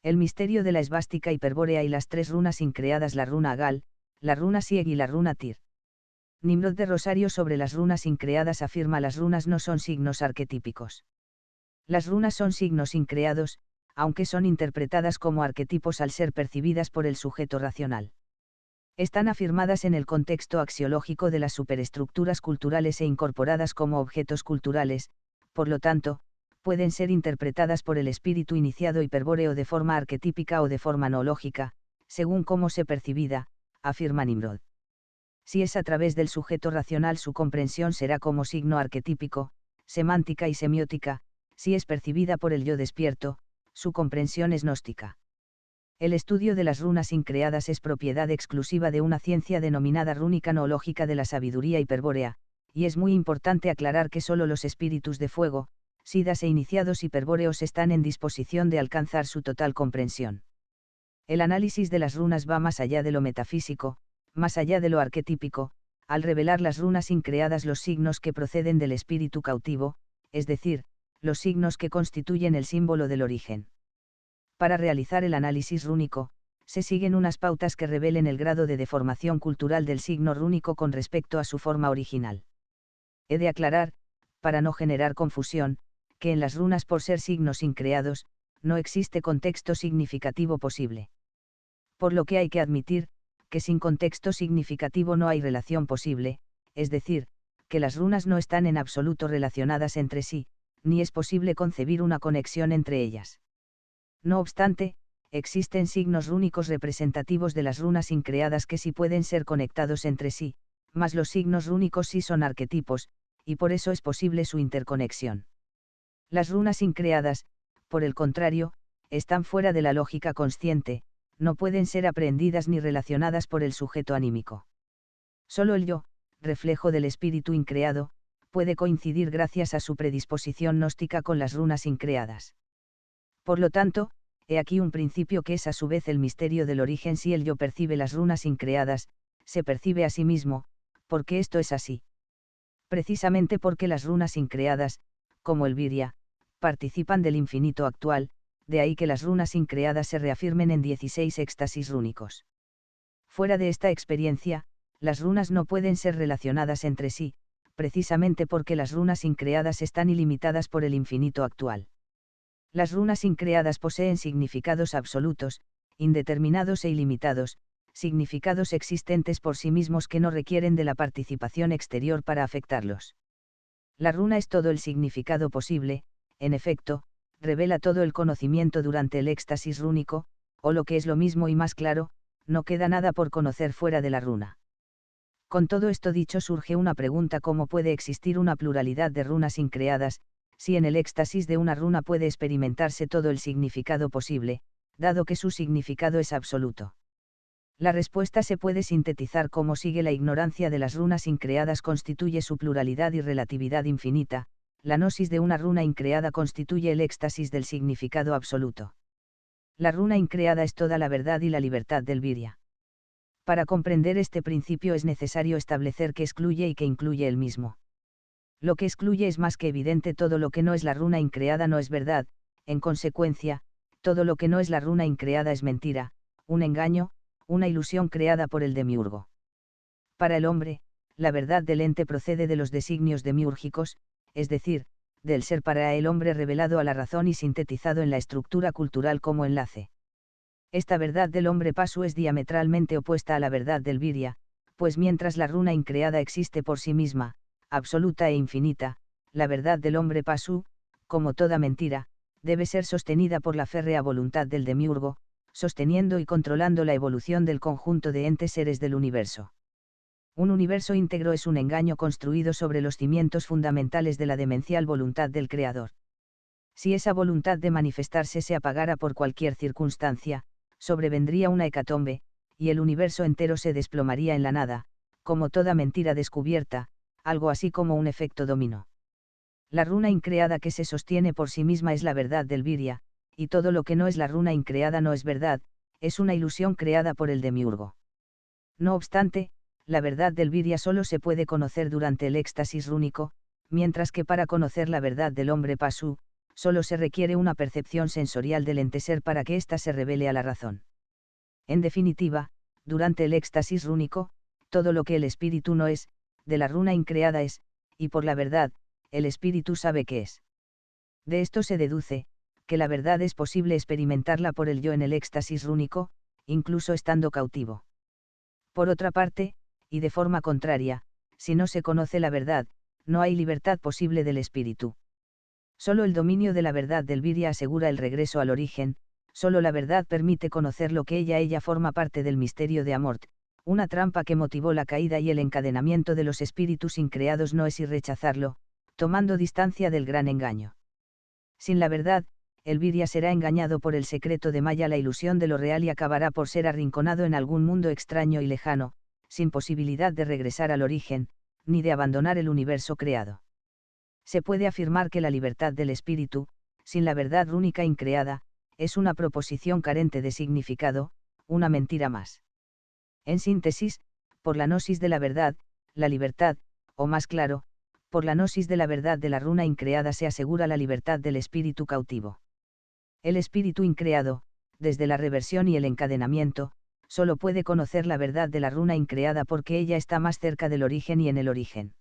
El misterio de la esvástica hiperbórea y las 3 runas increadas, la runa Agal, la runa Sieg y la runa Tir. Nimrod de Rosario sobre las runas increadas afirma: las runas no son signos arquetípicos. Las runas son signos increados, aunque son interpretadas como arquetipos al ser percibidas por el sujeto racional. Están afirmadas en el contexto axiológico de las superestructuras culturales e incorporadas como objetos culturales, por lo tanto, pueden ser interpretadas por el espíritu iniciado hiperbóreo de forma arquetípica o de forma noológica, según cómo se percibida, afirma Nimrod. Si es a través del sujeto racional, su comprensión será como signo arquetípico, semántica y semiótica; si es percibida por el yo despierto, su comprensión es gnóstica. El estudio de las runas increadas es propiedad exclusiva de una ciencia denominada rúnica noológica de la sabiduría hiperbórea, y es muy importante aclarar que solo los espíritus de fuego, siddhas e iniciados hiperbóreos están en disposición de alcanzar su total comprensión. El análisis de las runas va más allá de lo metafísico, más allá de lo arquetípico, al revelar las runas increadas los signos que proceden del espíritu cautivo, es decir, los signos que constituyen el símbolo del origen. Para realizar el análisis rúnico, se siguen unas pautas que revelen el grado de deformación cultural del signo rúnico con respecto a su forma original. He de aclarar, para no generar confusión, que en las runas, por ser signos increados, no existe contexto significativo posible. Por lo que hay que admitir, que sin contexto significativo no hay relación posible, es decir, que las runas no están en absoluto relacionadas entre sí, ni es posible concebir una conexión entre ellas. No obstante, existen signos rúnicos representativos de las runas increadas que sí pueden ser conectados entre sí, mas los signos rúnicos sí son arquetipos, y por eso es posible su interconexión. Las runas increadas, por el contrario, están fuera de la lógica consciente, no pueden ser aprehendidas ni relacionadas por el sujeto anímico. Solo el yo, reflejo del espíritu increado, puede coincidir gracias a su predisposición gnóstica con las runas increadas. Por lo tanto, he aquí un principio que es a su vez el misterio del origen. Si el yo percibe las runas increadas, se percibe a sí mismo, porque esto es así. Precisamente porque las runas increadas, como el Virya, participan del infinito actual, de ahí que las runas increadas se reafirmen en 16 éxtasis rúnicos. Fuera de esta experiencia, las runas no pueden ser relacionadas entre sí, precisamente porque las runas increadas están ilimitadas por el infinito actual. Las runas increadas poseen significados absolutos, indeterminados e ilimitados, significados existentes por sí mismos que no requieren de la participación exterior para afectarlos. La runa es todo el significado posible, en efecto, revela todo el conocimiento durante el éxtasis rúnico, o lo que es lo mismo y más claro, no queda nada por conocer fuera de la runa. Con todo esto dicho, surge una pregunta: ¿cómo puede existir una pluralidad de runas increadas, si en el éxtasis de una runa puede experimentarse todo el significado posible, dado que su significado es absoluto? La respuesta se puede sintetizar como sigue: la ignorancia de las runas increadas constituye su pluralidad y relatividad infinita, la gnosis de una runa increada constituye el éxtasis del significado absoluto. La runa increada es toda la verdad y la libertad del Virya. Para comprender este principio es necesario establecer qué excluye y qué incluye el mismo. Lo que excluye es más que evidente: todo lo que no es la runa increada no es verdad; en consecuencia, todo lo que no es la runa increada es mentira, un engaño, una ilusión creada por el demiurgo. Para el hombre, la verdad del ente procede de los designios demiúrgicos, es decir, del ser para el hombre revelado a la razón y sintetizado en la estructura cultural como enlace. Esta verdad del hombre Pasu es diametralmente opuesta a la verdad del Virya, pues mientras la runa increada existe por sí misma, absoluta e infinita, la verdad del hombre Pasu, como toda mentira, debe ser sostenida por la férrea voluntad del demiurgo, sosteniendo y controlando la evolución del conjunto de entes seres del universo. Un universo íntegro es un engaño construido sobre los cimientos fundamentales de la demencial voluntad del Creador. Si esa voluntad de manifestarse se apagara por cualquier circunstancia, sobrevendría una hecatombe, y el universo entero se desplomaría en la nada, como toda mentira descubierta, algo así como un efecto dominó. La runa increada que se sostiene por sí misma es la verdad del Virya, y todo lo que no es la runa increada no es verdad, es una ilusión creada por el demiurgo. No obstante, la verdad del Virya solo se puede conocer durante el éxtasis rúnico, mientras que para conocer la verdad del hombre Pasu, solo se requiere una percepción sensorial del ente ser para que ésta se revele a la razón. En definitiva, durante el éxtasis rúnico, todo lo que el espíritu no es, de la runa increada es, y por la verdad, el espíritu sabe que es. De esto se deduce, que la verdad es posible experimentarla por el yo en el éxtasis rúnico, incluso estando cautivo. Por otra parte, y de forma contraria, si no se conoce la verdad, no hay libertad posible del espíritu. Solo el dominio de la verdad del Virya asegura el regreso al origen, solo la verdad permite conocer lo que ella forma parte del misterio de Amort, una trampa que motivó la caída y el encadenamiento de los espíritus increados no es ir rechazarlo, tomando distancia del gran engaño. Sin la verdad, el Virya será engañado por el secreto de Maya, la ilusión de lo real, y acabará por ser arrinconado en algún mundo extraño y lejano, sin posibilidad de regresar al origen, ni de abandonar el universo creado. Se puede afirmar que la libertad del espíritu, sin la verdad rúnica increada, es una proposición carente de significado, una mentira más. En síntesis, por la gnosis de la verdad, la libertad, o más claro, por la gnosis de la verdad de la runa increada se asegura la libertad del espíritu cautivo. El espíritu increado, desde la reversión y el encadenamiento, solo puede conocer la verdad de la runa increada porque ella está más cerca del origen y en el origen.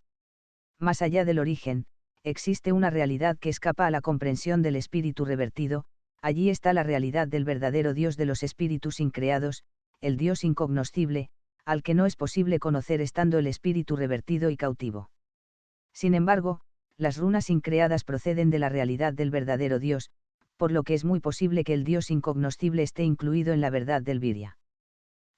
Más allá del origen, existe una realidad que escapa a la comprensión del espíritu revertido, allí está la realidad del verdadero Dios de los espíritus increados, el Dios incognoscible, al que no es posible conocer estando el espíritu revertido y cautivo. Sin embargo, las runas increadas proceden de la realidad del verdadero Dios, por lo que es muy posible que el Dios incognoscible esté incluido en la verdad del Virya.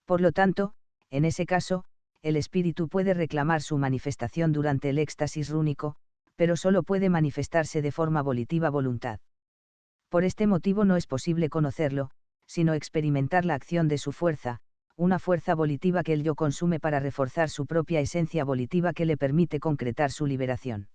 Por lo tanto, en ese caso, el espíritu puede reclamar su manifestación durante el éxtasis rúnico, pero solo puede manifestarse de forma volitiva voluntad. Por este motivo no es posible conocerlo, sino experimentar la acción de su fuerza, una fuerza volitiva que el yo consume para reforzar su propia esencia volitiva que le permite concretar su liberación.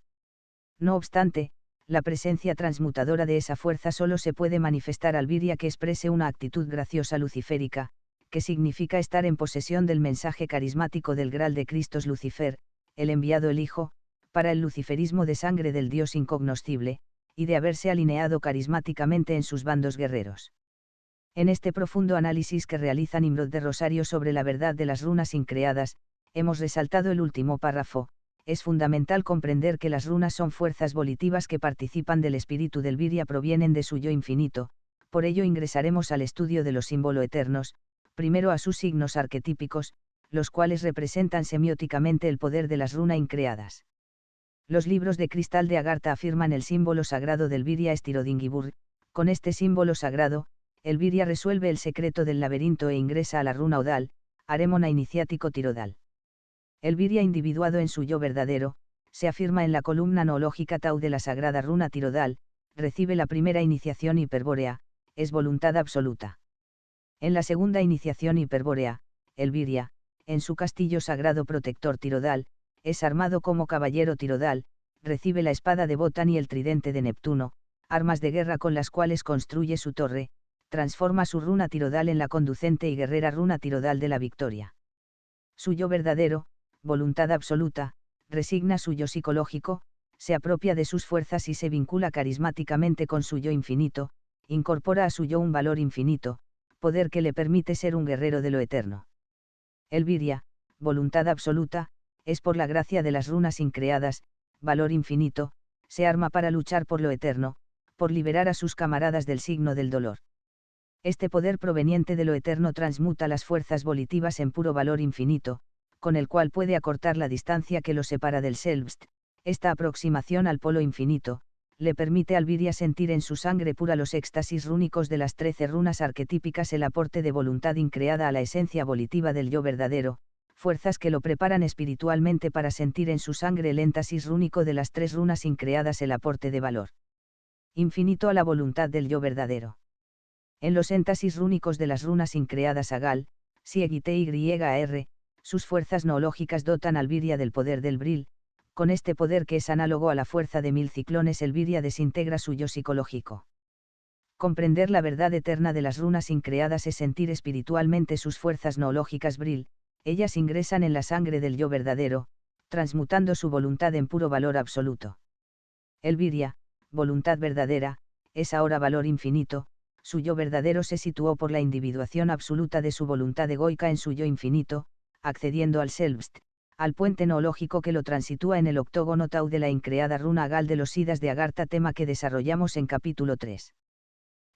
No obstante, la presencia transmutadora de esa fuerza solo se puede manifestar al Virya que exprese una actitud graciosa luciférica, que significa estar en posesión del mensaje carismático del Graal de Cristos Lucifer, el enviado el Hijo, para el luciferismo de sangre del Dios incognoscible, y de haberse alineado carismáticamente en sus bandos guerreros. En este profundo análisis que realiza Nimrod de Rosario sobre la verdad de las runas increadas, hemos resaltado el último párrafo. Es fundamental comprender que las runas son fuerzas volitivas que participan del espíritu del Virya, provienen de su yo infinito, por ello ingresaremos al estudio de los símbolos eternos, primero a sus signos arquetípicos, los cuales representan semióticamente el poder de las runas increadas. Los libros de cristal de Agartha afirman el símbolo sagrado del Virya Estirodingibur. Con este símbolo sagrado, el Virya resuelve el secreto del laberinto e ingresa a la runa Odal, Arémona iniciático Tirodal. El Virya individuado en su yo verdadero, se afirma en la columna noológica Tau de la sagrada runa Tirodal, recibe la primera iniciación hiperbórea, es voluntad absoluta. En la segunda iniciación hiperbórea, el Virya, en su castillo sagrado protector Tirodal, es armado como caballero Tirodal, recibe la espada de Botán y el tridente de Neptuno, armas de guerra con las cuales construye su torre, transforma su runa Tirodal en la conducente y guerrera runa Tirodal de la victoria. Su yo verdadero, voluntad absoluta, resigna su yo psicológico, se apropia de sus fuerzas y se vincula carismáticamente con su yo infinito, incorpora a su yo un valor infinito, poder que le permite ser un guerrero de lo eterno. El Virya, voluntad absoluta, es por la gracia de las runas increadas, valor infinito, se arma para luchar por lo eterno, por liberar a sus camaradas del signo del dolor. Este poder proveniente de lo eterno transmuta las fuerzas volitivas en puro valor infinito, con el cual puede acortar la distancia que lo separa del Selbst. Esta aproximación al polo infinito, le permite al Virya sentir en su sangre pura los éxtasis rúnicos de las 13 runas arquetípicas, el aporte de voluntad increada a la esencia volitiva del yo verdadero, fuerzas que lo preparan espiritualmente para sentir en su sangre el éntasis rúnico de las 3 runas increadas, el aporte de valor infinito a la voluntad del yo verdadero. En los éntasis rúnicos de las runas increadas Agal, Siegite YR, sus fuerzas noológicas dotan al Virya del poder del Bril. Con este poder, que es análogo a la fuerza de 1000 ciclones, el Virya desintegra su yo psicológico. Comprender la verdad eterna de las runas increadas es sentir espiritualmente sus fuerzas noológicas Bril, ellas ingresan en la sangre del yo verdadero, transmutando su voluntad en puro valor absoluto. El Virya, voluntad verdadera, es ahora valor infinito, su yo verdadero se situó por la individuación absoluta de su voluntad egoica en su yo infinito, accediendo al Selbst, al puente noológico que lo transitúa en el octógono tau de la increada runa gal de los Siddhas de Agartha, tema que desarrollamos en capítulo 3.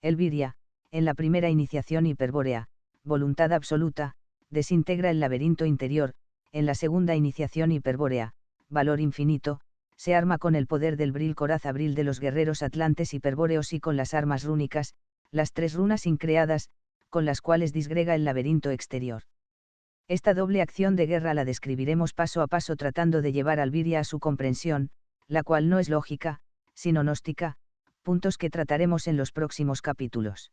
El Virya, en la primera iniciación hiperbórea, voluntad absoluta, desintegra el laberinto interior, en la segunda iniciación hiperbórea, valor infinito, se arma con el poder del Bril Coraz Abril de los guerreros atlantes hiperbóreos y con las armas rúnicas, las tres runas increadas, con las cuales disgrega el laberinto exterior. Esta doble acción de guerra la describiremos paso a paso tratando de llevar al Virya a su comprensión, la cual no es lógica, sino gnóstica, puntos que trataremos en los próximos capítulos.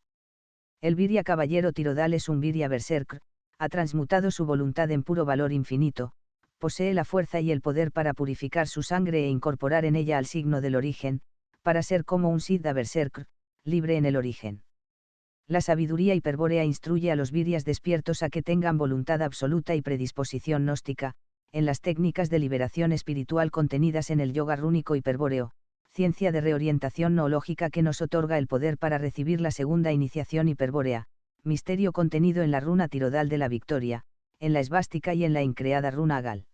El Virya caballero Tirodal es un Virya berserk, ha transmutado su voluntad en puro valor infinito, posee la fuerza y el poder para purificar su sangre e incorporar en ella al signo del origen, para ser como un Siddha berserk, libre en el origen. La sabiduría hiperbórea instruye a los Viryas despiertos a que tengan voluntad absoluta y predisposición gnóstica, en las técnicas de liberación espiritual contenidas en el yoga rúnico hiperbóreo, ciencia de reorientación noológica que nos otorga el poder para recibir la segunda iniciación hiperbórea, misterio contenido en la runa Tirodal de la victoria, en la esvástica y en la increada runa Gal.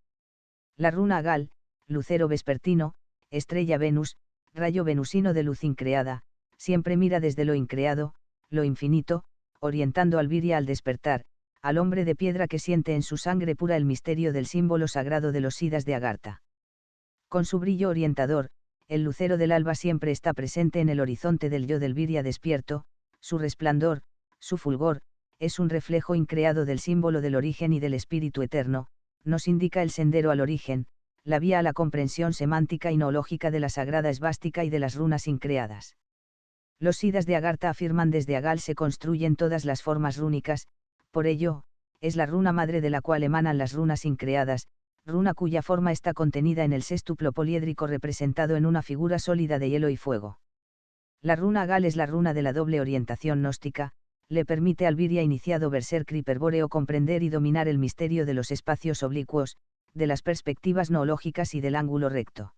La runa Gal, lucero vespertino, estrella Venus, rayo venusino de luz increada, siempre mira desde lo increado, lo infinito, orientando al Virya al despertar, al hombre de piedra que siente en su sangre pura el misterio del símbolo sagrado de los Siddhas de Agartha. Con su brillo orientador, el lucero del alba siempre está presente en el horizonte del yo del Virya despierto, su resplandor, su fulgor, es un reflejo increado del símbolo del origen y del espíritu eterno, nos indica el sendero al origen, la vía a la comprensión semántica y noológica de la sagrada esvástica y de las runas increadas. Los Siddhas de Agartha afirman desde Agal se construyen todas las formas rúnicas, por ello, es la runa madre de la cual emanan las runas increadas, runa cuya forma está contenida en el sextuplo poliédrico representado en una figura sólida de hielo y fuego. La runa Agal es la runa de la doble orientación gnóstica, le permite al Virya iniciado berserk hiperbóreo comprender y dominar el misterio de los espacios oblicuos, de las perspectivas noológicas y del ángulo recto.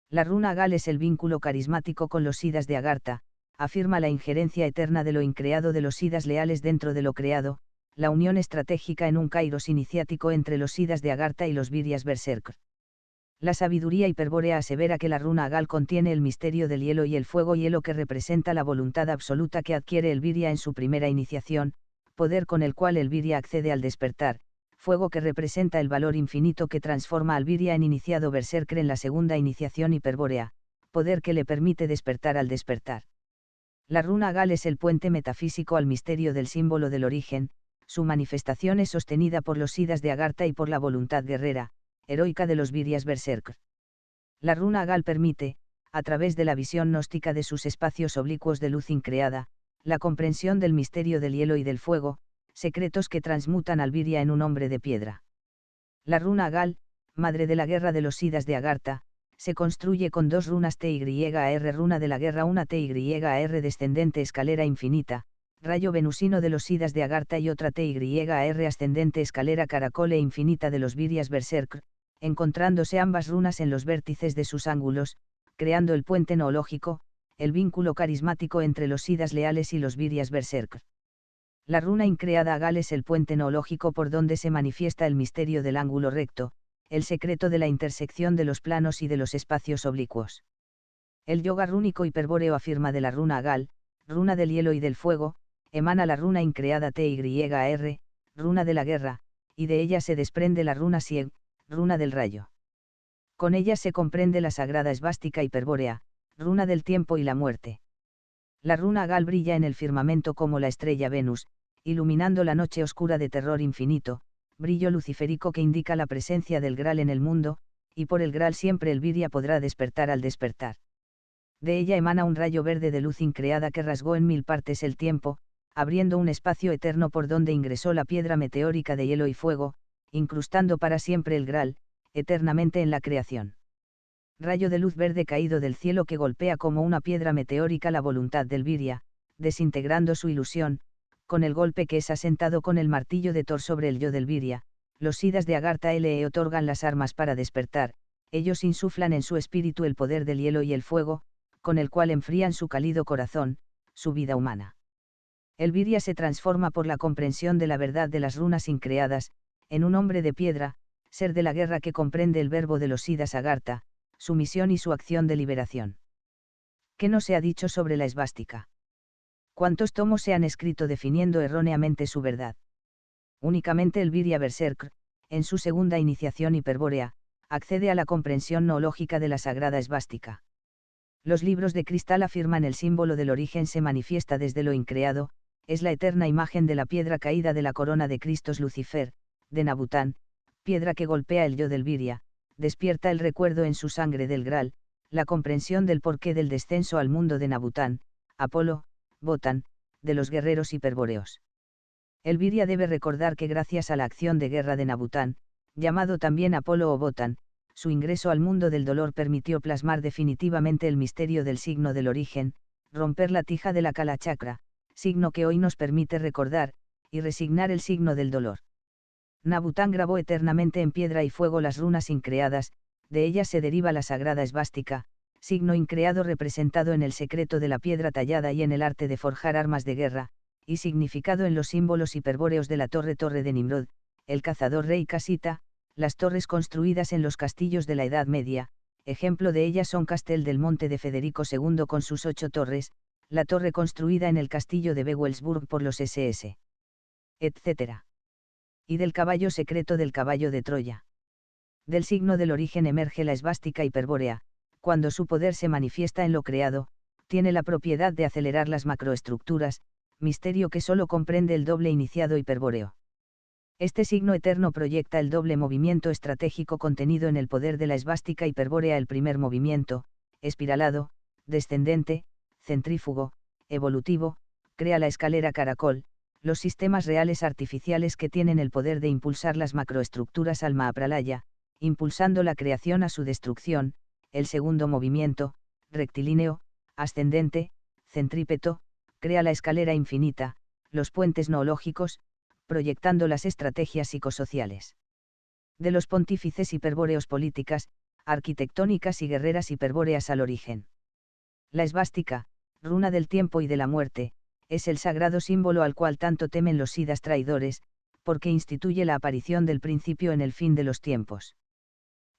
La runa Agal es el vínculo carismático con los Siddhas de Agartha, afirma la injerencia eterna de lo increado de los Siddhas leales dentro de lo creado, la unión estratégica en un kairos iniciático entre los Siddhas de Agartha y los Viryas berserk. La sabiduría hiperbórea asevera que la runa Agal contiene el misterio del hielo y el fuego, hielo que representa la voluntad absoluta que adquiere el Virya en su primera iniciación, poder con el cual el Virya accede al despertar, fuego que representa el valor infinito que transforma al Virya en iniciado berserker en la segunda iniciación hiperbórea, poder que le permite despertar al despertar. La runa Agal es el puente metafísico al misterio del símbolo del origen, su manifestación es sostenida por los Siddhas de Agartha y por la voluntad guerrera, heroica de los Viryas berserk. La runa Agal permite, a través de la visión gnóstica de sus espacios oblicuos de luz increada, la comprensión del misterio del hielo y del fuego, secretos que transmutan al Virya en un hombre de piedra. La runa Agal, madre de la guerra de los Siddhas de Agartha, se construye con dos runas TYAR, runa de la guerra, una TYAR descendente escalera infinita, rayo venusino de los Siddhas de Agartha y otra TYAR ascendente escalera caracole infinita de los Viryas berserk, encontrándose ambas runas en los vértices de sus ángulos, creando el puente noológico, el vínculo carismático entre los Siddhas leales y los Viryas berserk. La runa increada Agal es el puente noológico por donde se manifiesta el misterio del ángulo recto, el secreto de la intersección de los planos y de los espacios oblicuos. El yoga rúnico hiperbóreo afirma de la runa Agal, runa del hielo y del fuego, emana la runa increada TYAR, runa de la guerra, y de ella se desprende la runa Sieg, runa del rayo. Con ella se comprende la sagrada esvástica hiperbórea, runa del tiempo y la muerte. La runa Agal brilla en el firmamento como la estrella Venus, iluminando la noche oscura de terror infinito, brillo luciférico que indica la presencia del Graal en el mundo, y por el Graal siempre el Virya podrá despertar al despertar. De ella emana un rayo verde de luz increada que rasgó en 1000 partes el tiempo, abriendo un espacio eterno por donde ingresó la piedra meteórica de hielo y fuego, incrustando para siempre el Graal, eternamente en la creación. Rayo de luz verde caído del cielo que golpea como una piedra meteórica la voluntad del Virya, desintegrando su ilusión, con el golpe que es asentado con el martillo de Thor sobre el yo del Virya. Los Siddhas de Agartha le otorgan las armas para despertar, ellos insuflan en su espíritu el poder del hielo y el fuego, con el cual enfrían su cálido corazón, su vida humana. El Virya se transforma por la comprensión de la verdad de las runas increadas, en un hombre de piedra, ser de la guerra que comprende el verbo de los Siddhas Agartha, su misión y su acción de liberación. ¿Qué no se ha dicho sobre la esvástica? ¿Cuántos tomos se han escrito definiendo erróneamente su verdad? Únicamente el Virya Berserk, en su segunda iniciación hiperbórea, accede a la comprensión noológica de la sagrada esvástica. Los libros de cristal afirman el símbolo del origen se manifiesta desde lo increado, es la eterna imagen de la piedra caída de la corona de Cristos Lucifer, de Nabután, piedra que golpea el yo del Virya, despierta el recuerdo en su sangre del Graal, la comprensión del porqué del descenso al mundo de Nabután, Apolo, Botán, de los guerreros hiperbóreos. El Virya debe recordar que gracias a la acción de guerra de Nabután, llamado también Apolo o Botán, su ingreso al mundo del dolor permitió plasmar definitivamente el misterio del signo del origen, romper la tija de la Kala Chakra, signo que hoy nos permite recordar, y resignar el signo del dolor. Nabután grabó eternamente en piedra y fuego las runas increadas, de ellas se deriva la sagrada esvástica, signo increado representado en el secreto de la piedra tallada y en el arte de forjar armas de guerra, y significado en los símbolos hiperbóreos de la torre de Nimrod, el cazador rey Casita, las torres construidas en los castillos de la Edad Media, ejemplo de ellas son Castel del Monte de Federico II con sus 8 torres, la torre construida en el castillo de Wewelsburg por los SS. etc. Y del caballo secreto del caballo de Troya. Del signo del origen emerge la esvástica hiperbórea, cuando su poder se manifiesta en lo creado, tiene la propiedad de acelerar las macroestructuras, misterio que solo comprende el doble iniciado hiperbóreo. Este signo eterno proyecta el doble movimiento estratégico contenido en el poder de la esvástica hiperbórea. El primer movimiento, espiralado, descendente, centrífugo, evolutivo, crea la escalera caracol, los sistemas reales artificiales que tienen el poder de impulsar las macroestructuras al Mahapralaya, impulsando la creación a su destrucción. El segundo movimiento, rectilíneo, ascendente, centrípeto, crea la escalera infinita, los puentes noológicos, proyectando las estrategias psicosociales. De los pontífices hiperbóreos políticas, arquitectónicas y guerreras hiperbóreas al origen. La esvástica, runa del tiempo y de la muerte, es el sagrado símbolo al cual tanto temen los siddhas traidores, porque instituye la aparición del principio en el fin de los tiempos.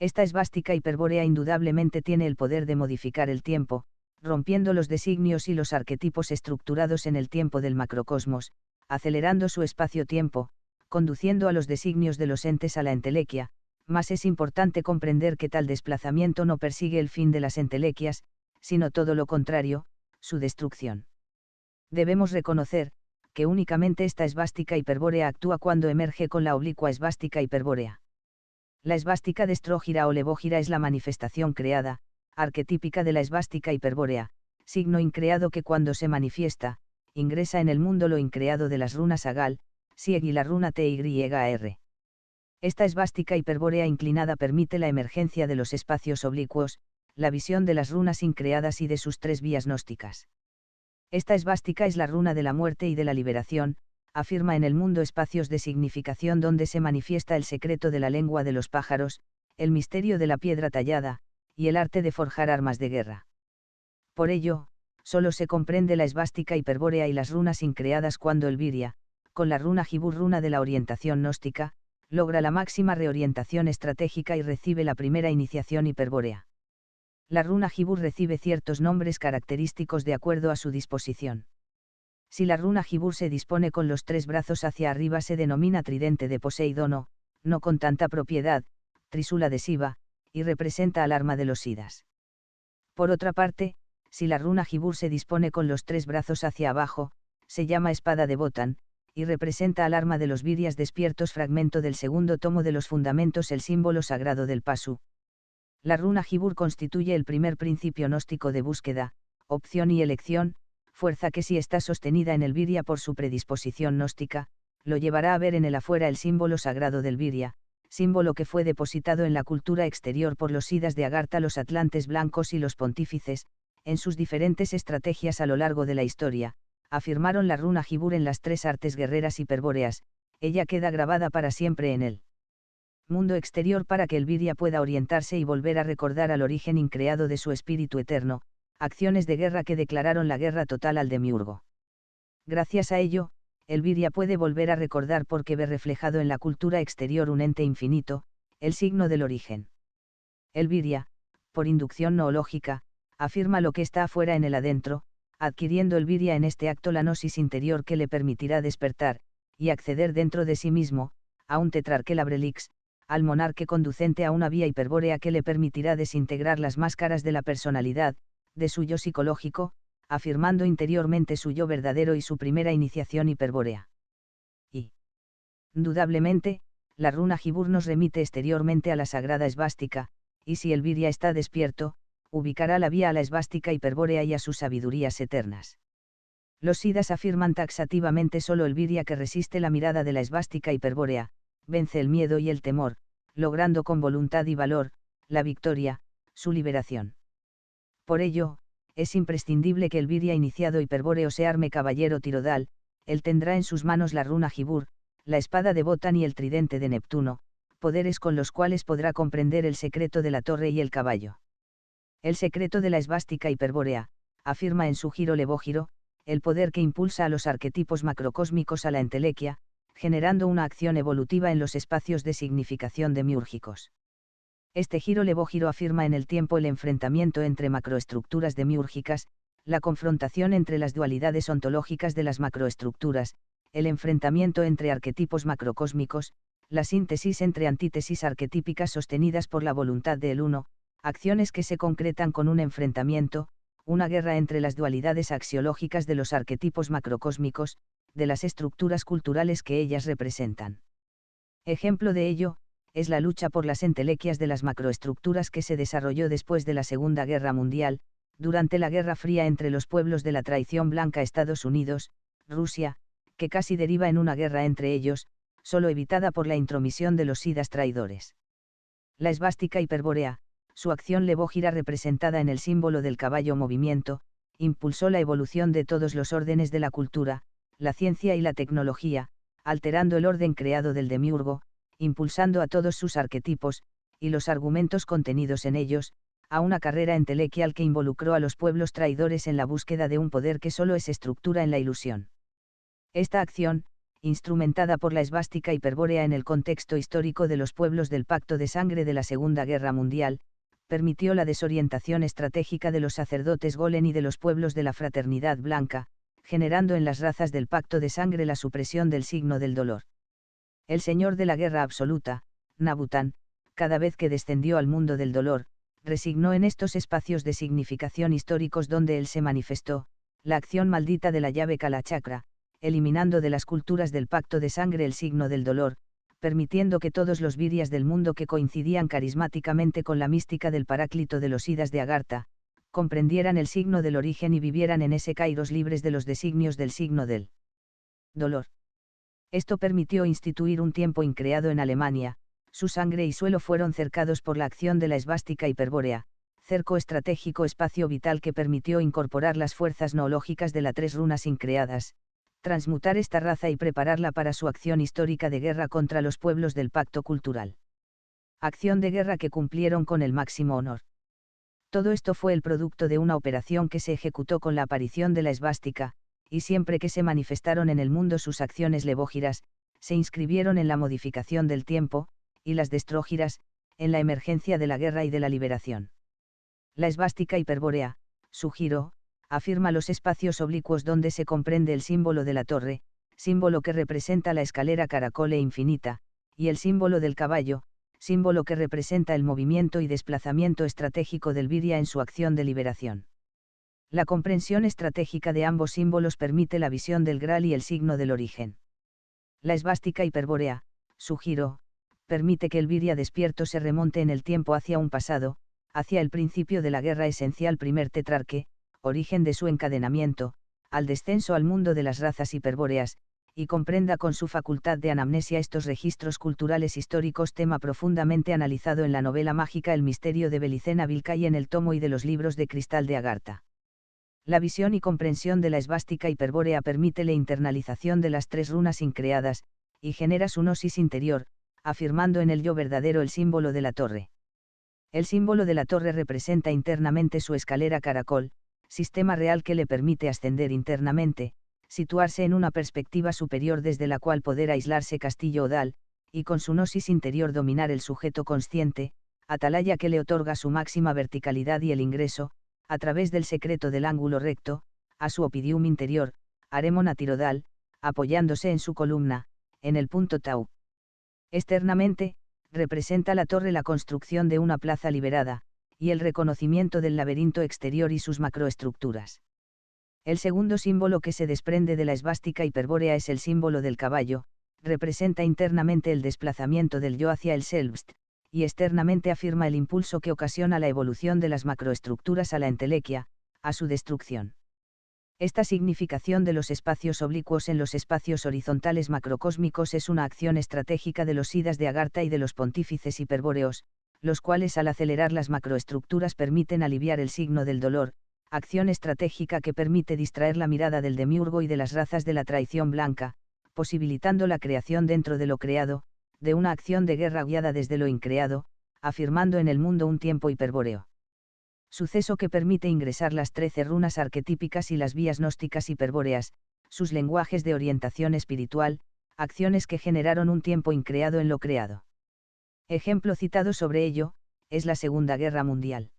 Esta esvástica hiperbórea indudablemente tiene el poder de modificar el tiempo, rompiendo los designios y los arquetipos estructurados en el tiempo del macrocosmos, acelerando su espacio-tiempo, conduciendo a los designios de los entes a la entelequia, mas es importante comprender que tal desplazamiento no persigue el fin de las entelequias, sino todo lo contrario, su destrucción. Debemos reconocer, que únicamente esta esvástica hiperbórea actúa cuando emerge con la oblicua esvástica hiperbórea. La esvástica destrógira o levógira es la manifestación creada, arquetípica de la esvástica hiperbórea, signo increado que cuando se manifiesta, ingresa en el mundo lo increado de las runas Agal, Sieg y la runa TYR. Esta esvástica hiperbórea inclinada permite la emergencia de los espacios oblicuos, la visión de las runas increadas y de sus 3 vías gnósticas. Esta esvástica es la runa de la muerte y de la liberación, afirma en el mundo espacios de significación donde se manifiesta el secreto de la lengua de los pájaros, el misterio de la piedra tallada, y el arte de forjar armas de guerra. Por ello, solo se comprende la esvástica hiperbórea y las runas increadas cuando el Virya, con la runa Jibur, runa de la orientación gnóstica, logra la máxima reorientación estratégica y recibe la primera iniciación hiperbórea. La runa Jibur recibe ciertos nombres característicos de acuerdo a su disposición. Si la runa Jibur se dispone con los 3 brazos hacia arriba se denomina tridente de Poseidón, no con tanta propiedad, trisula de Shiva, y representa al arma de los Siddhas. Por otra parte, si la runa Jibur se dispone con los 3 brazos hacia abajo, se llama espada de Botán, y representa al arma de los Viryas despiertos. Fragmento del segundo tomo de los Fundamentos, el símbolo sagrado del Pasu. La runa Jibur constituye el primer principio gnóstico de búsqueda, opción y elección, fuerza que si está sostenida en el Virya por su predisposición gnóstica, lo llevará a ver en el afuera el símbolo sagrado del Virya, símbolo que fue depositado en la cultura exterior por los Siddhas de Agartha, los atlantes blancos y los pontífices, en sus diferentes estrategias a lo largo de la historia, afirmaron la runa Jibur en las 3 artes guerreras hiperbóreas, ella queda grabada para siempre en el mundo exterior para que el Virya pueda orientarse y volver a recordar al origen increado de su espíritu eterno, acciones de guerra que declararon la guerra total al demiurgo. Gracias a ello, Elviria puede volver a recordar porque ve reflejado en la cultura exterior un ente infinito, el signo del origen. Elviria, por inducción noológica, afirma lo que está afuera en el adentro, adquiriendo Elviria en este acto la gnosis interior que le permitirá despertar, y acceder dentro de sí mismo, a un tetrarquel abrelix, al monarque conducente a una vía hiperbórea que le permitirá desintegrar las máscaras de la personalidad, de su yo psicológico, afirmando interiormente su yo verdadero y su primera iniciación hiperbórea. Y, indudablemente, la runa Jibur nos remite exteriormente a la sagrada esvástica, y si Elviria está despierto, ubicará la vía a la esvástica hiperbórea y a sus sabidurías eternas. Los siddhas afirman taxativamente solo Elviria que resiste la mirada de la esvástica hiperbórea, vence el miedo y el temor, logrando con voluntad y valor, la victoria, su liberación. Por ello, es imprescindible que Elviria iniciado hiperbóreo se arme caballero Tirodal, él tendrá en sus manos la runa Jibur, la espada de Botán y el tridente de Neptuno, poderes con los cuales podrá comprender el secreto de la torre y el caballo. El secreto de la esvástica hiperbórea, afirma en su giro levógiro, el poder que impulsa a los arquetipos macrocósmicos a la entelequia, generando una acción evolutiva en los espacios de significación demiúrgicos. Este giro levógiro afirma en el tiempo el enfrentamiento entre macroestructuras demiúrgicas, la confrontación entre las dualidades ontológicas de las macroestructuras, el enfrentamiento entre arquetipos macrocósmicos, la síntesis entre antítesis arquetípicas sostenidas por la voluntad del uno, acciones que se concretan con un enfrentamiento, una guerra entre las dualidades axiológicas de los arquetipos macrocósmicos, de las estructuras culturales que ellas representan. Ejemplo de ello, es la lucha por las entelequias de las macroestructuras que se desarrolló después de la Segunda Guerra Mundial, durante la Guerra Fría entre los pueblos de la traición blanca Estados Unidos, Rusia, que casi deriva en una guerra entre ellos, solo evitada por la intromisión de los siddhas traidores. La esvástica hiperbórea, su acción levógira representada en el símbolo del caballo movimiento, impulsó la evolución de todos los órdenes de la cultura, la ciencia y la tecnología, alterando el orden creado del demiurgo, impulsando a todos sus arquetipos, y los argumentos contenidos en ellos, a una carrera entelequial que involucró a los pueblos traidores en la búsqueda de un poder que solo es estructura en la ilusión. Esta acción, instrumentada por la esvástica hiperbórea en el contexto histórico de los pueblos del Pacto de Sangre de la Segunda Guerra Mundial, permitió la desorientación estratégica de los sacerdotes Golem y de los pueblos de la Fraternidad Blanca, generando en las razas del Pacto de Sangre la supresión del signo del dolor. El señor de la guerra absoluta, Nabután, cada vez que descendió al mundo del dolor, resignó en estos espacios de significación históricos donde él se manifestó, la acción maldita de la llave Kalachakra, eliminando de las culturas del Pacto de Sangre el signo del dolor, permitiendo que todos los virias del mundo que coincidían carismáticamente con la mística del Paráclito de los Siddhas de Agartha, comprendieran el signo del origen y vivieran en ese kairos libres de los designios del signo del dolor. Esto permitió instituir un tiempo increado en Alemania, su sangre y suelo fueron cercados por la acción de la esvástica hiperbórea, cerco estratégico espacio vital que permitió incorporar las fuerzas noológicas de las tres runas increadas, transmutar esta raza y prepararla para su acción histórica de guerra contra los pueblos del pacto cultural. Acción de guerra que cumplieron con el máximo honor. Todo esto fue el producto de una operación que se ejecutó con la aparición de la esvástica, y siempre que se manifestaron en el mundo sus acciones levógiras, se inscribieron en la modificación del tiempo, y las destrógiras, en la emergencia de la guerra y de la liberación. La esvástica hiperbórea, su giro, afirma los espacios oblicuos donde se comprende el símbolo de la torre, símbolo que representa la escalera caracole infinita, y el símbolo del caballo, símbolo que representa el movimiento y desplazamiento estratégico del Virya en su acción de liberación. La comprensión estratégica de ambos símbolos permite la visión del Graal y el signo del origen. La esvástica hiperbórea, su giro, permite que el Virya despierto se remonte en el tiempo hacia un pasado, hacia el principio de la guerra esencial primer tetrarque, origen de su encadenamiento, al descenso al mundo de las razas hiperbóreas, y comprenda con su facultad de anamnesia estos registros culturales históricos, tema profundamente analizado en la novela mágica El misterio de Belicena Vilcay en el tomo y de los libros de cristal de Agartha. La visión y comprensión de la esvástica hiperbórea permite la internalización de las tres runas increadas, y genera su gnosis interior, afirmando en el yo verdadero el símbolo de la torre. El símbolo de la torre representa internamente su escalera caracol, sistema real que le permite ascender internamente, situarse en una perspectiva superior desde la cual poder aislarse castillo odal, y con su gnosis interior dominar el sujeto consciente, atalaya que le otorga su máxima verticalidad y el ingreso, a través del secreto del ángulo recto, a su opidium interior, aremon atirodal, apoyándose en su columna, en el punto tau. Externamente, representa la torre la construcción de una plaza liberada, y el reconocimiento del laberinto exterior y sus macroestructuras. El segundo símbolo que se desprende de la esvástica hiperbórea es el símbolo del caballo, representa internamente el desplazamiento del yo hacia el selbst, y externamente afirma el impulso que ocasiona la evolución de las macroestructuras a la entelequia, a su destrucción. Esta significación de los espacios oblicuos en los espacios horizontales macrocósmicos es una acción estratégica de los siddhas de Agartha y de los pontífices hiperbóreos, los cuales al acelerar las macroestructuras permiten aliviar el signo del dolor, acción estratégica que permite distraer la mirada del demiurgo y de las razas de la traición blanca, posibilitando la creación dentro de lo creado, de una acción de guerra guiada desde lo increado, afirmando en el mundo un tiempo hiperbóreo. Suceso que permite ingresar las 13 runas arquetípicas y las vías gnósticas hiperbóreas, sus lenguajes de orientación espiritual, acciones que generaron un tiempo increado en lo creado. Ejemplo citado sobre ello, es la Segunda Guerra Mundial.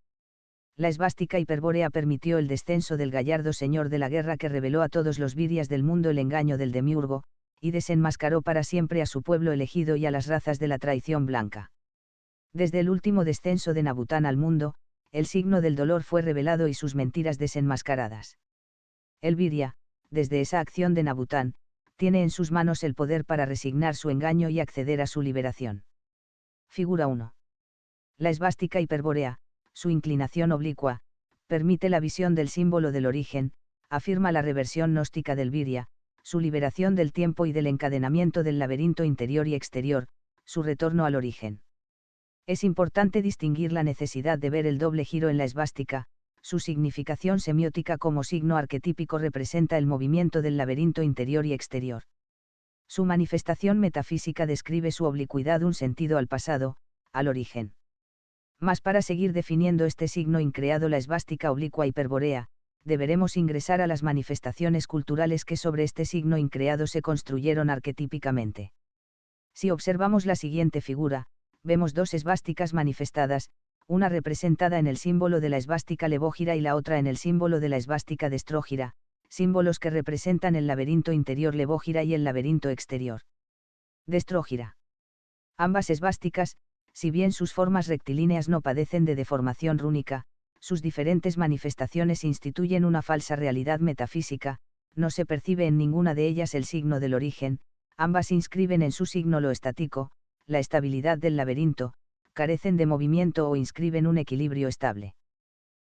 La esvástica hiperbórea permitió el descenso del gallardo señor de la guerra que reveló a todos los virias del mundo el engaño del demiurgo, y desenmascaró para siempre a su pueblo elegido y a las razas de la traición blanca. Desde el último descenso de Nabután al mundo, el signo del dolor fue revelado y sus mentiras desenmascaradas. El viria, desde esa acción de Nabután, tiene en sus manos el poder para resignar su engaño y acceder a su liberación. Figura 1. La esvástica hiperbórea, su inclinación oblicua, permite la visión del símbolo del origen, afirma la reversión gnóstica del viria, su liberación del tiempo y del encadenamiento del laberinto interior y exterior, su retorno al origen. Es importante distinguir la necesidad de ver el doble giro en la esvástica, su significación semiótica como signo arquetípico representa el movimiento del laberinto interior y exterior. Su manifestación metafísica describe su oblicuidad, un sentido al pasado, al origen. Mas para seguir definiendo este signo increado, la esvástica oblicua hiperbórea, deberemos ingresar a las manifestaciones culturales que sobre este signo increado se construyeron arquetípicamente. Si observamos la siguiente figura, vemos dos esvásticas manifestadas, una representada en el símbolo de la esvástica levógira y la otra en el símbolo de la esvástica destrógira, símbolos que representan el laberinto interior levógira y el laberinto exterior destrógira. Ambas esvásticas, si bien sus formas rectilíneas no padecen de deformación rúnica, sus diferentes manifestaciones instituyen una falsa realidad metafísica, no se percibe en ninguna de ellas el signo del origen, ambas inscriben en su signo lo estático, la estabilidad del laberinto, carecen de movimiento o inscriben un equilibrio estable.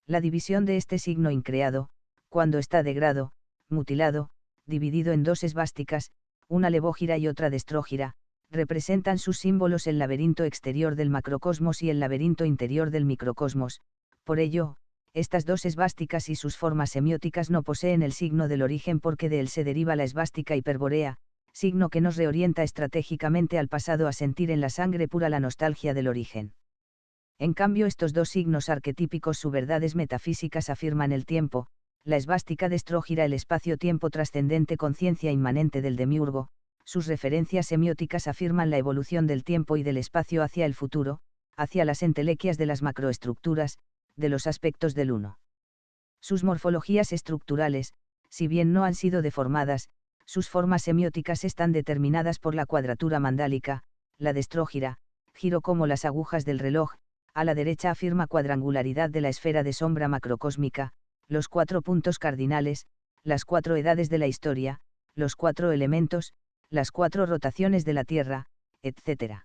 La división de este signo increado, cuando está degrado, mutilado, dividido en dos esvásticas, una levógira y otra destrógira, representan sus símbolos el laberinto exterior del macrocosmos y el laberinto interior del microcosmos. Por ello, estas dos esvásticas y sus formas semióticas no poseen el signo del origen porque de él se deriva la esvástica hiperbórea, signo que nos reorienta estratégicamente al pasado a sentir en la sangre pura la nostalgia del origen. En cambio, estos dos signos arquetípicos su verdades metafísicas afirman el tiempo, la esvástica destrógira el espacio-tiempo trascendente conciencia inmanente del demiurgo, sus referencias semióticas afirman la evolución del tiempo y del espacio hacia el futuro, hacia las entelequias de las macroestructuras, de los aspectos del uno. Sus morfologías estructurales, si bien no han sido deformadas, sus formas semióticas están determinadas por la cuadratura mandálica, la destrógira, giro como las agujas del reloj, a la derecha afirma cuadrangularidad de la esfera de sombra macrocósmica, los 4 puntos cardinales, las 4 edades de la historia, los 4 elementos, las 4 rotaciones de la Tierra, etc.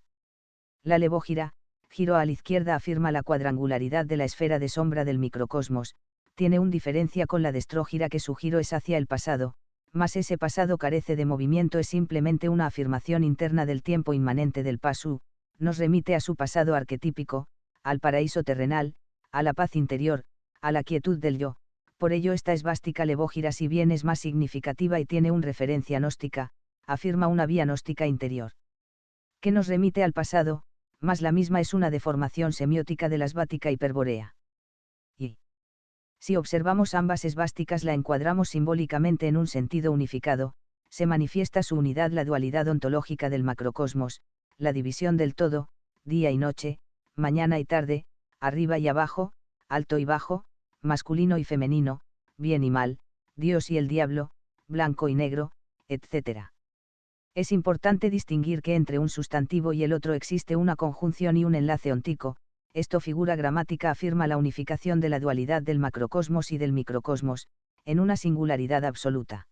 La levógira, giro a la izquierda afirma la cuadrangularidad de la esfera de sombra del microcosmos, tiene un diferencia con la destrógira que su giro es hacia el pasado, mas ese pasado carece de movimiento, es simplemente una afirmación interna del tiempo inmanente del pasú, nos remite a su pasado arquetípico, al paraíso terrenal, a la paz interior, a la quietud del yo. Por ello esta esvástica levógira, si bien es más significativa y tiene una referencia gnóstica, afirma una vía gnóstica interior, que nos remite al pasado, mas la misma es una deformación semiótica de la esvática hiperbórea. Y Si observamos ambas esvásticas la encuadramos simbólicamente en un sentido unificado, se manifiesta su unidad, la dualidad ontológica del macrocosmos, la división del todo, día y noche, mañana y tarde, arriba y abajo, alto y bajo, masculino y femenino, bien y mal, Dios y el diablo, blanco y negro, etc. Es importante distinguir que entre un sustantivo y el otro existe una conjunción y un enlace óntico. Esto figura gramática afirma la unificación de la dualidad del macrocosmos y del microcosmos, en una singularidad absoluta.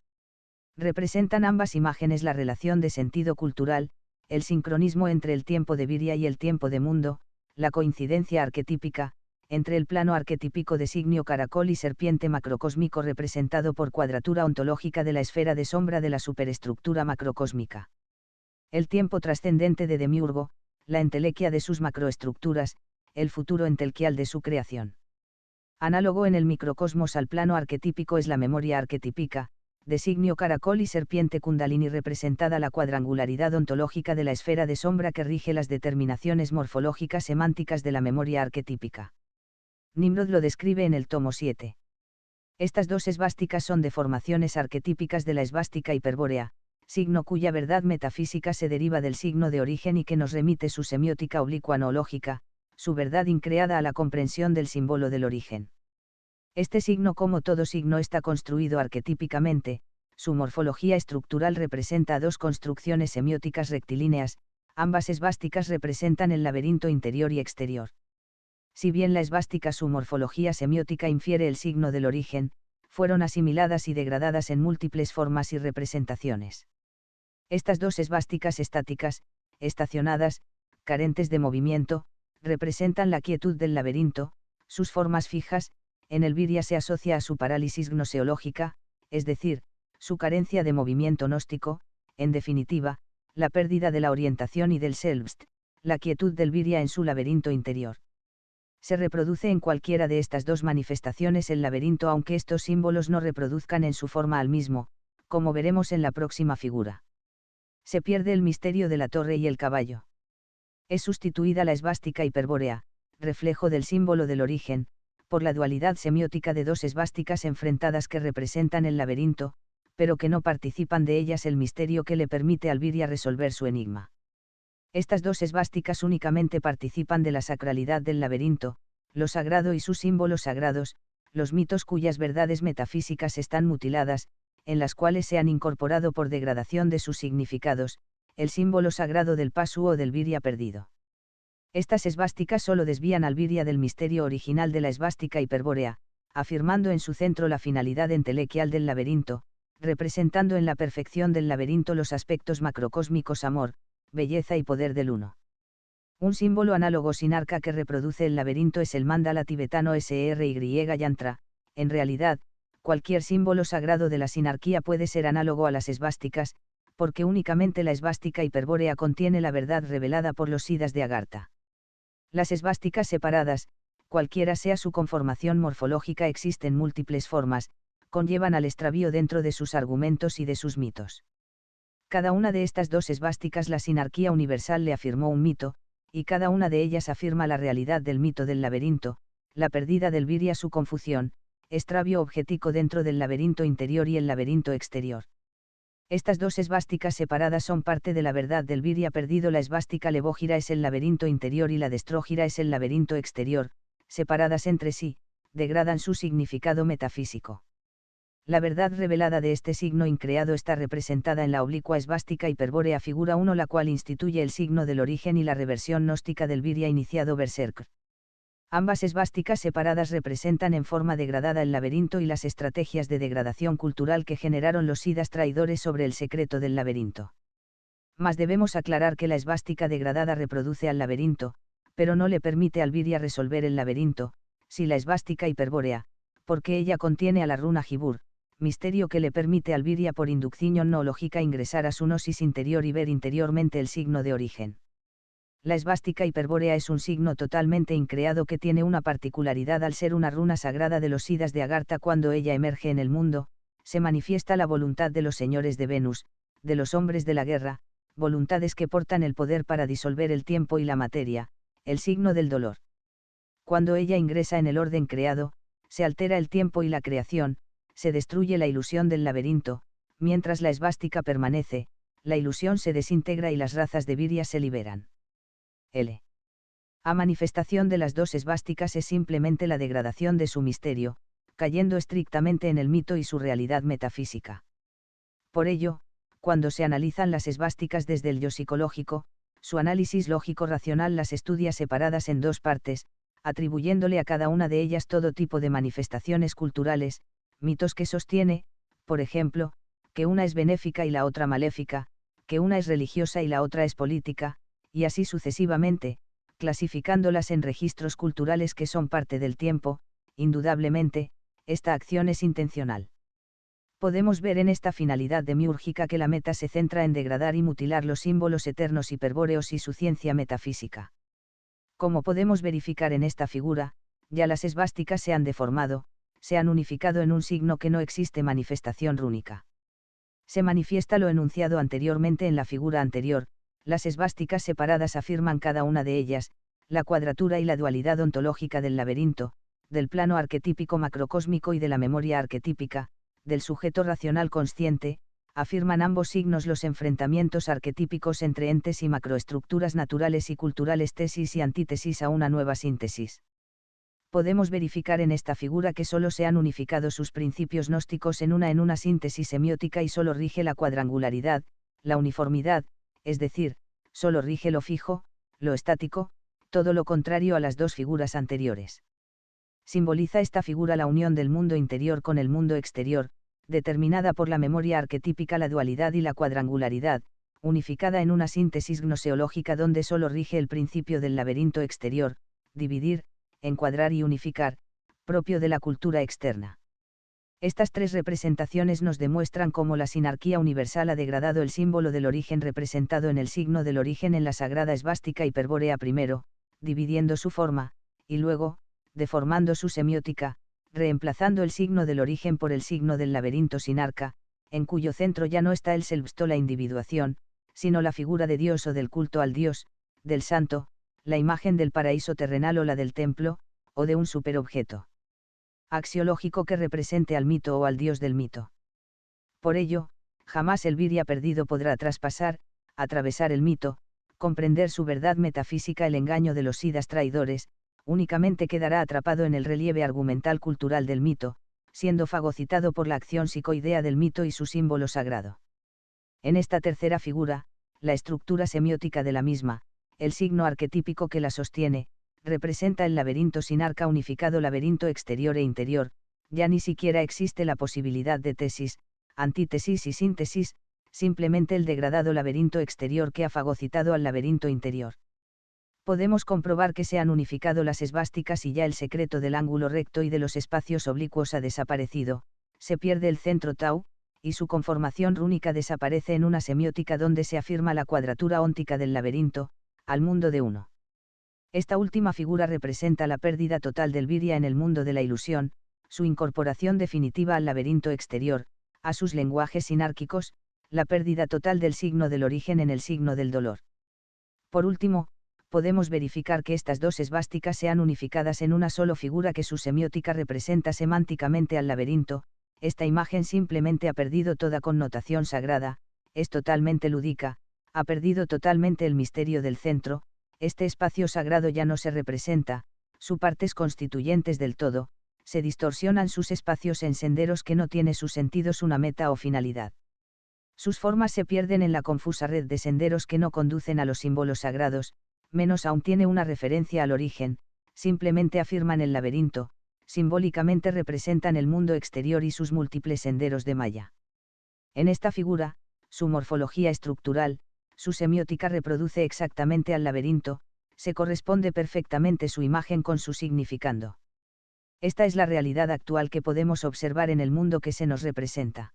Representan ambas imágenes la relación de sentido cultural, el sincronismo entre el tiempo de Viria y el tiempo de mundo, la coincidencia arquetípica, entre el plano arquetípico designio caracol y serpiente macrocósmico representado por cuadratura ontológica de la esfera de sombra de la superestructura macrocósmica. El tiempo trascendente de Demiurgo, la entelequia de sus macroestructuras, el futuro entelquial de su creación. Análogo en el microcosmos al plano arquetípico es la memoria arquetípica, designio caracol y serpiente kundalini representada la cuadrangularidad ontológica de la esfera de sombra que rige las determinaciones morfológicas semánticas de la memoria arquetípica. Nimrod lo describe en el tomo 7. Estas dos esvásticas son deformaciones arquetípicas de la esvástica hiperbórea, signo cuya verdad metafísica se deriva del signo de origen y que nos remite su semiótica oblicua noológica, su verdad increada a la comprensión del símbolo del origen. Este signo, como todo signo, está construido arquetípicamente, su morfología estructural representa a dos construcciones semióticas rectilíneas, ambas esvásticas representan el laberinto interior y exterior. Si bien la esvástica su morfología semiótica infiere el signo del origen, fueron asimiladas y degradadas en múltiples formas y representaciones. Estas dos esvásticas estáticas, estacionadas, carentes de movimiento, representan la quietud del laberinto, sus formas fijas, en el Viria se asocia a su parálisis gnoseológica, es decir, su carencia de movimiento gnóstico, en definitiva, la pérdida de la orientación y del selbst, la quietud del Viria en su laberinto interior. Se reproduce en cualquiera de estas dos manifestaciones el laberinto aunque estos símbolos no reproduzcan en su forma al mismo, como veremos en la próxima figura. Se pierde el misterio de la torre y el caballo. Es sustituida la esvástica hiperbórea, reflejo del símbolo del origen, por la dualidad semiótica de dos esvásticas enfrentadas que representan el laberinto, pero que no participan de ellas el misterio que le permite al Viria resolver su enigma. Estas dos esvásticas únicamente participan de la sacralidad del laberinto, lo sagrado y sus símbolos sagrados, los mitos cuyas verdades metafísicas están mutiladas, en las cuales se han incorporado por degradación de sus significados, el símbolo sagrado del Pasu o del Viria perdido. Estas esvásticas solo desvían al Viria del misterio original de la esvástica hiperbórea, afirmando en su centro la finalidad entelequial del laberinto, representando en la perfección del laberinto los aspectos macrocósmicos amor, belleza y poder del uno. Un símbolo análogo sinarca que reproduce el laberinto es el mandala tibetano SRY yantra. En realidad, cualquier símbolo sagrado de la sinarquía puede ser análogo a las esvásticas, porque únicamente la esvástica hiperbórea contiene la verdad revelada por los Siddhas de Agartha. Las esvásticas separadas, cualquiera sea su conformación morfológica, existen múltiples formas, conllevan al extravío dentro de sus argumentos y de sus mitos. Cada una de estas dos esvásticas la sinarquía universal le afirmó un mito, y cada una de ellas afirma la realidad del mito del laberinto, la pérdida del Viria, su confusión, extravío objetico dentro del laberinto interior y el laberinto exterior. Estas dos esvásticas separadas son parte de la verdad del Viria perdido. La esvástica levógira es el laberinto interior y la destrógira es el laberinto exterior, separadas entre sí, degradan su significado metafísico. La verdad revelada de este signo increado está representada en la oblicua esvástica hiperbórea figura 1, la cual instituye el signo del origen y la reversión gnóstica del Viria iniciado Berserker. Ambas esvásticas separadas representan en forma degradada el laberinto y las estrategias de degradación cultural que generaron los Siddhas traidores sobre el secreto del laberinto. Mas debemos aclarar que la esvástica degradada reproduce al laberinto, pero no le permite al Viria resolver el laberinto, si la esvástica hiperbórea, porque ella contiene a la runa Jibur, misterio que le permite al Viria por inducción noológica ingresar a su gnosis interior y ver interiormente el signo de origen. La esvástica hiperbórea es un signo totalmente increado que tiene una particularidad al ser una runa sagrada de los Siddhas de Agartha. Cuando ella emerge en el mundo, se manifiesta la voluntad de los señores de Venus, de los hombres de la guerra, voluntades que portan el poder para disolver el tiempo y la materia, el signo del dolor. Cuando ella ingresa en el orden creado, se altera el tiempo y la creación, se destruye la ilusión del laberinto, mientras la esvástica permanece, la ilusión se desintegra y las razas de Viria se liberan. La manifestación de las dos esvásticas es simplemente la degradación de su misterio, cayendo estrictamente en el mito y su realidad metafísica. Por ello, cuando se analizan las esvásticas desde el yo psicológico, su análisis lógico-racional las estudia separadas en dos partes, atribuyéndole a cada una de ellas todo tipo de manifestaciones culturales, mitos que sostiene, por ejemplo, que una es benéfica y la otra maléfica, que una es religiosa y la otra es política, y así sucesivamente, clasificándolas en registros culturales que son parte del tiempo. Indudablemente, esta acción es intencional. Podemos ver en esta finalidad demiúrgica que la meta se centra en degradar y mutilar los símbolos eternos hiperbóreos y su ciencia metafísica. Como podemos verificar en esta figura, ya las esvásticas se han deformado, se han unificado en un signo que no existe manifestación rúnica. Se manifiesta lo enunciado anteriormente en la figura anterior, las esvásticas separadas afirman cada una de ellas, la cuadratura y la dualidad ontológica del laberinto, del plano arquetípico macrocósmico y de la memoria arquetípica, del sujeto racional consciente, afirman ambos signos los enfrentamientos arquetípicos entre entes y macroestructuras naturales y culturales, tesis y antítesis a una nueva síntesis. Podemos verificar en esta figura que solo se han unificado sus principios gnósticos en una síntesis semiótica y solo rige la cuadrangularidad, la uniformidad, es decir, solo rige lo fijo, lo estático, todo lo contrario a las dos figuras anteriores. Simboliza esta figura la unión del mundo interior con el mundo exterior, determinada por la memoria arquetípica, la dualidad y la cuadrangularidad, unificada en una síntesis gnoseológica donde solo rige el principio del laberinto exterior, dividir, encuadrar y unificar, propio de la cultura externa. Estas tres representaciones nos demuestran cómo la sinarquía universal ha degradado el símbolo del origen representado en el signo del origen en la sagrada esvástica hiperbórea primero, dividiendo su forma, y luego, deformando su semiótica, reemplazando el signo del origen por el signo del laberinto sinarca, en cuyo centro ya no está el selbst o la individuación, sino la figura de Dios o del culto al Dios, del santo, la imagen del paraíso terrenal o la del templo, o de un superobjeto axiológico que represente al mito o al Dios del mito. Por ello, jamás el Viria perdido podrá traspasar, atravesar el mito, comprender su verdad metafísica. El engaño de los siddhas traidores, únicamente quedará atrapado en el relieve argumental cultural del mito, siendo fagocitado por la acción psicoidea del mito y su símbolo sagrado. En esta tercera figura, la estructura semiótica de la misma, el signo arquetípico que la sostiene, representa el laberinto sinarca unificado, laberinto exterior e interior. Ya ni siquiera existe la posibilidad de tesis, antítesis y síntesis, simplemente el degradado laberinto exterior que ha fagocitado al laberinto interior. Podemos comprobar que se han unificado las esvásticas y ya el secreto del ángulo recto y de los espacios oblicuos ha desaparecido, se pierde el centro tau, y su conformación rúnica desaparece en una semiótica donde se afirma la cuadratura óntica del laberinto, al mundo de uno. Esta última figura representa la pérdida total del Viria en el mundo de la ilusión, su incorporación definitiva al laberinto exterior, a sus lenguajes sinárquicos, la pérdida total del signo del origen en el signo del dolor. Por último, podemos verificar que estas dos esvásticas sean unificadas en una sola figura que su semiótica representa semánticamente al laberinto. Esta imagen simplemente ha perdido toda connotación sagrada, es totalmente lúdica, ha perdido totalmente el misterio del centro. Este espacio sagrado ya no se representa, sus partes constituyentes del todo, se distorsionan sus espacios en senderos que no tiene sus sentidos una meta o finalidad. Sus formas se pierden en la confusa red de senderos que no conducen a los símbolos sagrados, menos aún tiene una referencia al origen, simplemente afirman el laberinto, simbólicamente representan el mundo exterior y sus múltiples senderos de malla. En esta figura, su morfología estructural, su semiótica reproduce exactamente al laberinto, se corresponde perfectamente su imagen con su significando. Esta es la realidad actual que podemos observar en el mundo que se nos representa.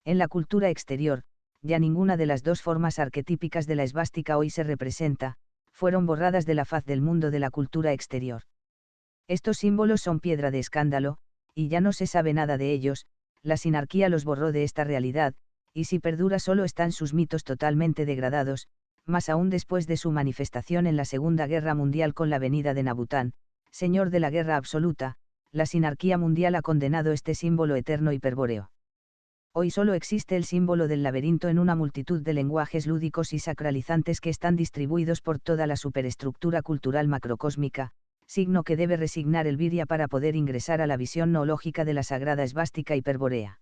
En la cultura exterior, ya ninguna de las dos formas arquetípicas de la esvástica hoy se representa, fueron borradas de la faz del mundo de la cultura exterior. Estos símbolos son piedra de escándalo, y ya no se sabe nada de ellos, la sinarquía los borró de esta realidad, y si perdura solo están sus mitos totalmente degradados, más aún después de su manifestación en la Segunda Guerra Mundial con la venida de Nabután, señor de la guerra absoluta, la sinarquía mundial ha condenado este símbolo eterno hiperbóreo. Hoy solo existe el símbolo del laberinto en una multitud de lenguajes lúdicos y sacralizantes que están distribuidos por toda la superestructura cultural macrocósmica, signo que debe resignar el Virya para poder ingresar a la visión noológica de la sagrada esvástica hiperbórea.